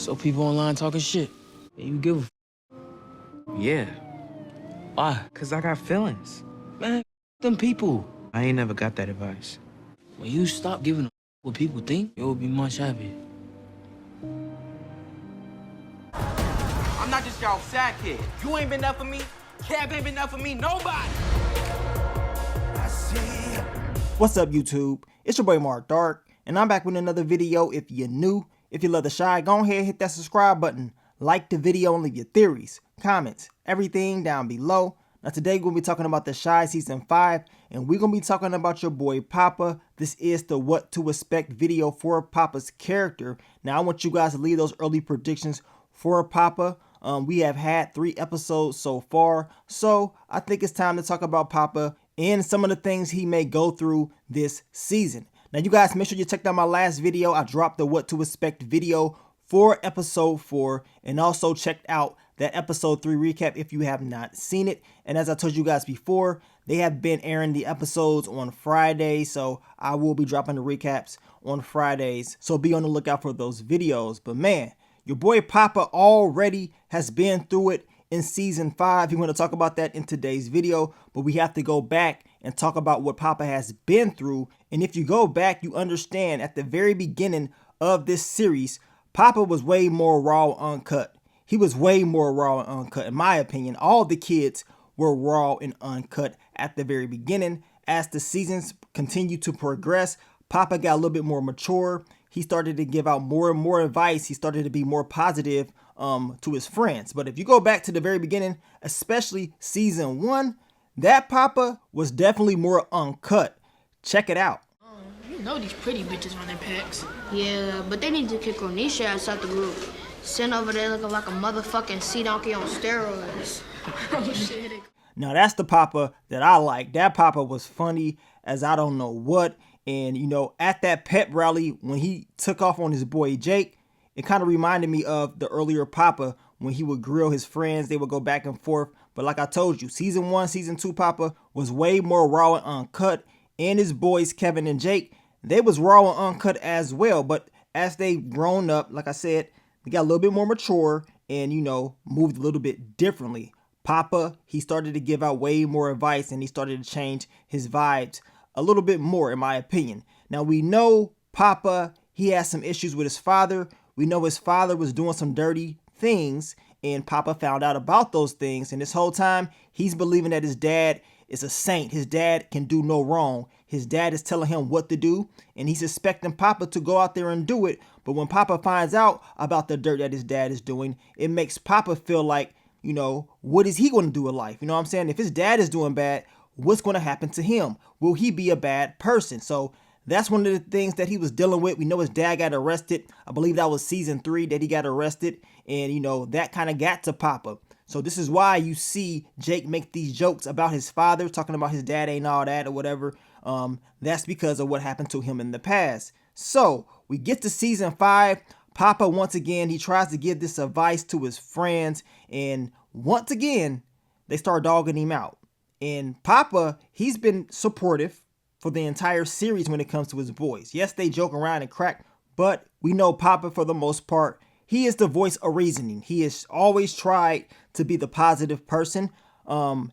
So people online talking shit. And you give a Yeah, why? cause I got feelings. Man, them people. I ain't never got that advice. When you stop giving a what people think, you'll be much happier. I'm not just y'all sidekick. You ain't been there for me. Cab ain't been there for me. Nobody. What's up, YouTube? It's your boy Mark Dark, and I'm back with another video. If you're new, if you love the Shy, go ahead, hit that subscribe button, like the video, and leave your theories, comments, everything down below. Now today we're going to be talking about the Shy Season 5, and we're going to be talking about your boy Papa. This is the What to Expect video for Papa's character. Now I want you guys to leave those early predictions for Papa. We have had 3 episodes so far, so I think it's time to talk about Papa and some of the things he may go through this season. Now you guys make sure you check out my last video. I dropped the What to Expect video for episode 4, and also checked out that episode 3 recap if you have not seen it. And as I told you guys before, they have been airing the episodes on Friday, so I will be dropping the recaps on Fridays, so be on the lookout for those videos. But man, your boy Papa already has been through it in season 5. We're going to talk about that in today's video, but we have to go back and talk about what Papa has been through. And if you go back, you understand at the very beginning of this series, Papa was way more raw and uncut. He was way more raw and uncut. In my opinion, all the kids were raw and uncut at the very beginning. As the seasons continue to progress, Papa got a little bit more mature. He started to give out more and more advice. He started to be more positive to his friends. But if you go back to the very beginning, especially season 1, that Papa was definitely more uncut. Check it out. You know these pretty bitches on their packs. Yeah, but they need to kick Onisha ass out the group. Sitting over there looking like a motherfucking sea donkey on steroids. Oh shit. Now that's the Papa that I like. That Papa was funny as I don't know what. And you know, at that pep rally when he took off on his boy Jake, it kind of reminded me of the earlier Papa when he would grill his friends. They would go back and forth. But like I told you, season 1, season 2 Papa was way more raw and uncut. And his boys Kevin and Jake, they was raw and uncut as well. But as they grown up, like I said, they got a little bit more mature and, you know, moved a little bit differently. Papa, he started to give out way more advice, and he started to change his vibes a little bit more, in my opinion. Now we know Papa, he has some issues with his father. We know his father was doing some dirty things, and Papa found out about those things. And this whole time, he's believing that his dad is a saint. His dad can do no wrong. His dad is telling him what to do, and he's expecting Papa to go out there and do it. But when Papa finds out about the dirt that his dad is doing, it makes Papa feel like, you know, what is he going to do in life? You know what I'm saying? If his dad is doing bad, what's going to happen to him? Will he be a bad person? So that's one of the things that he was dealing with. We know his dad got arrested. I believe that was season 3 that he got arrested. And, you know, that kind of got to Papa. So this is why you see Jake make these jokes about his father, talking about his dad ain't all that or whatever. That's because of what happened to him in the past. So we get to season 5. Papa, once again, he tries to give this advice to his friends. And once again, they start dogging him out. And Papa, he's been supportive for the entire series when it comes to his boys. Yes, they joke around and crack, but we know Papa, for the most part, he is the voice of reasoning. He has always tried to be the positive person.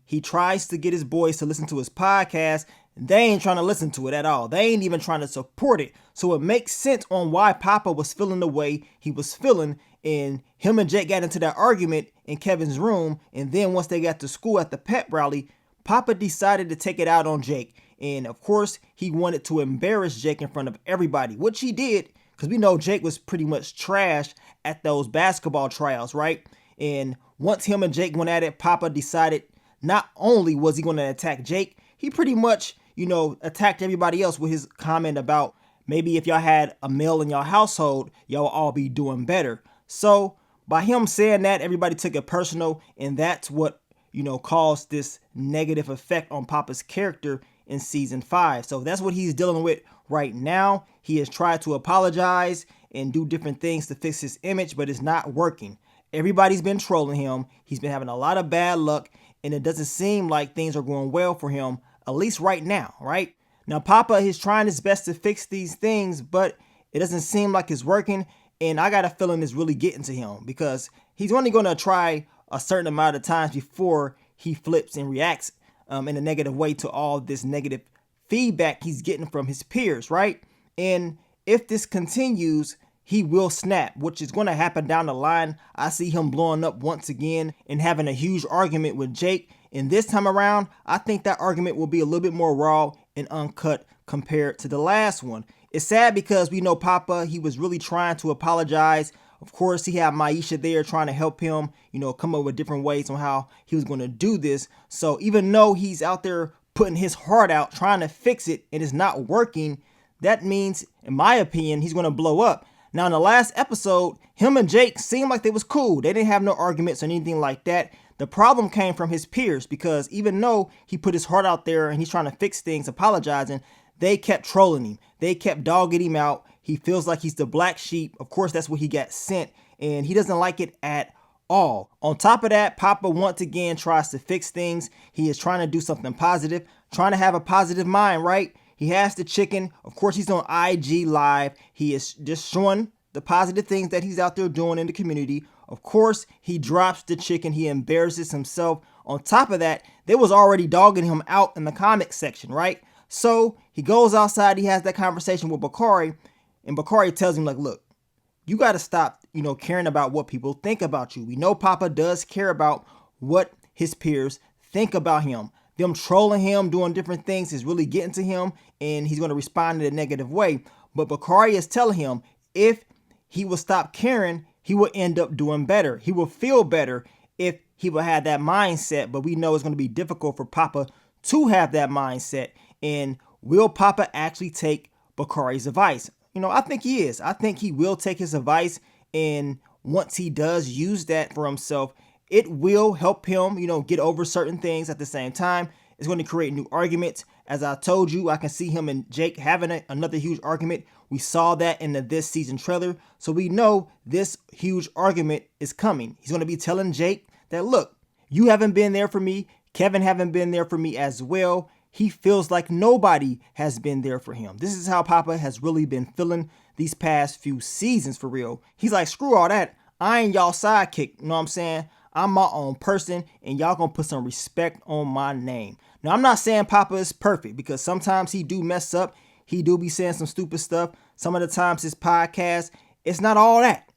He tries to get his boys to listen to his podcast. They ain't trying to listen to it at all. They ain't even trying to support it. So it makes sense on why Papa was feeling the way he was feeling. And him and Jake got into that argument in Kevin's room. And then once they got to school at the pep rally, Papa decided to take it out on Jake. And of course, he wanted to embarrass Jake in front of everybody, which he did, because we know Jake was pretty much trash at those basketball trials, right? And once him and Jake went at it, Papa decided not only was he going to attack Jake, he pretty much, you know, attacked everybody else with his comment about maybe if y'all had a male in your household, y'all would all be doing better. So by him saying that, everybody took it personal, and that's what, you know, caused this negative effect on Papa's character in season 5. So that's what he's dealing with right now. He has tried to apologize and do different things to fix his image, but it's not working. Everybody's been trolling him. He's been having a lot of bad luck, and it doesn't seem like things are going well for him, at least right now, right? Now, Papa is trying his best to fix these things, but it doesn't seem like it's working. And I got a feeling it's really getting to him because he's only going to try a certain amount of times before he flips and reacts in a negative way to all this negative feedback he's getting from his peers, right? And if this continues, he will snap, which is going to happen down the line. I see him blowing up once again and having a huge argument with Jake. And this time around, I think that argument will be a little bit more raw and uncut compared to the last one. It's sad because we know Papa, he was really trying to apologize. Of course, he had Maisha there trying to help him, come up with different ways on how he was going to do this. So even though he's out there putting his heart out, trying to fix it, and it's not working, that means, in my opinion, he's going to blow up. Now, in the last episode, him and Jake seemed like they was cool. They didn't have no arguments or anything like that. The problem came from his peers because even though he put his heart out there and he's trying to fix things, apologizing, they kept trolling him. They kept dogging him out. He feels like he's the black sheep. Of course, that's what he got sent, and he doesn't like it at all. On top of that, Papa once again tries to fix things. He is trying to do something positive, trying to have a positive mind, right? He has the chicken. Of course, he's on IG Live. He is just showing the positive things that he's out there doing in the community. Of course, he drops the chicken. He embarrasses himself. On top of that, they was already dogging him out in the comment section, right? So he goes outside. He has that conversation with Bakari, and Bakari tells him, like, look, you got to stop, caring about what people think about you. We know Papa does care about what his peers think about him. Them trolling him, doing different things is really getting to him, and he's going to respond in a negative way. But Bakari is telling him if he will stop caring, he will end up doing better. He will feel better if he will have that mindset. But we know it's going to be difficult for Papa to have that mindset. And will Papa actually take Bakari's advice? I think he is. I think he will take his advice. And once he does use that for himself, it will help him, get over certain things. At the same time, it's going to create new arguments. As I told you, I can see him and Jake having another huge argument. We saw that in the this season trailer. So we know this huge argument is coming. He's going to be telling Jake that, look, you haven't been there for me. Kevin haven't been there for me as well. He feels like nobody has been there for him. This is how Papa has really been feeling these past few seasons for real. He's like, screw all that. I ain't y'all sidekick. You know what I'm saying? I'm my own person, and y'all gonna put some respect on my name. Now, I'm not saying Papa is perfect because sometimes he do mess up. He do be saying some stupid stuff. Some of the times his podcast, it's not all that.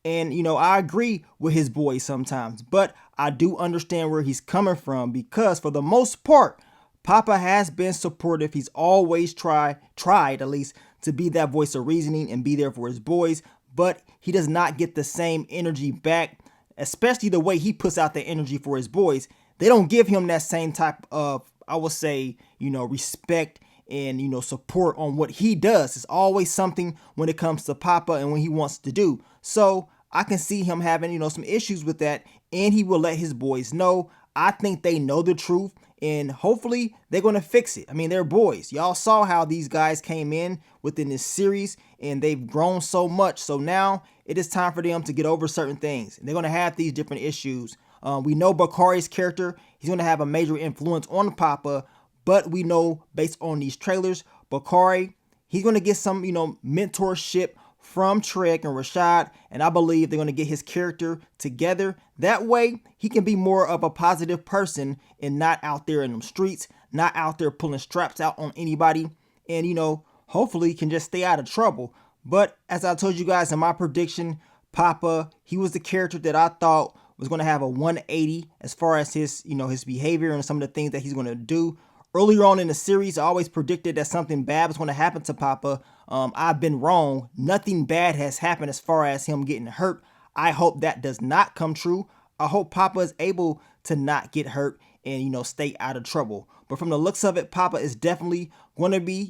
And, I agree with his boys sometimes, but I do understand where he's coming from because for the most part, Papa has been supportive. He's always tried at least to be that voice of reasoning and be there for his boys, but he does not get the same energy back, especially the way he puts out the energy for his boys. They don't give him that same type of, I would say, respect and, support on what he does. It's always something when it comes to Papa and what he wants to do. So I can see him having, some issues with that, and he will let his boys know. I think they know the truth, and hopefully they're going to fix it. I mean, they're boys. Y'all saw how these guys came in within this series, and they've grown so much. So now it is time for them to get over certain things. They're going to have these different issues. We know Bakari's character, he's going to have a major influence on Papa, but we know based on these trailers, Bakari, he's going to get some, mentorship from Trek and Rashad, and I believe they're going to get his character together. That way, he can be more of a positive person and not out there in the streets, not out there pulling straps out on anybody, and, hopefully can just stay out of trouble. But as I told you guys in my prediction, Papa, he was the character that I thought was going to have a 180 as far as his, his behavior and some of the things that he's going to do. Earlier on in the series, I always predicted that something bad was going to happen to Papa. I've been wrong. Nothing bad has happened as far as him getting hurt. I hope that does not come true. I hope Papa is able to not get hurt and, stay out of trouble. But from the looks of it, Papa is definitely going to be,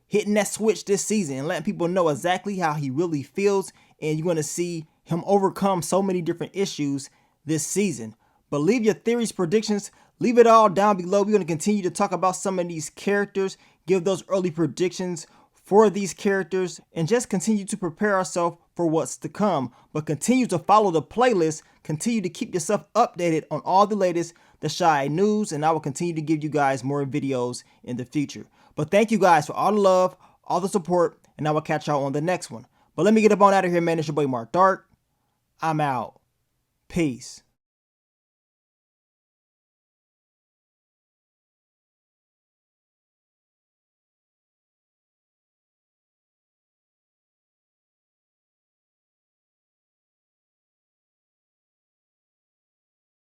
hitting that switch this season and letting people know exactly how he really feels. And you're going to see him overcome so many different issues this season. But leave your theories, predictions, leave it all down below. We're going to continue to talk about some of these characters, give those early predictions for these characters, and just continue to prepare ourselves for what's to come. But continue to follow the playlist, continue to keep yourself updated on all the latest The Shy news, and I will continue to give you guys more videos in the future. But thank you guys for all the love, all the support, and I will catch y'all on the next one. But let me get up on out of here, man. It's your boy Mark Dark. I'm out. Peace.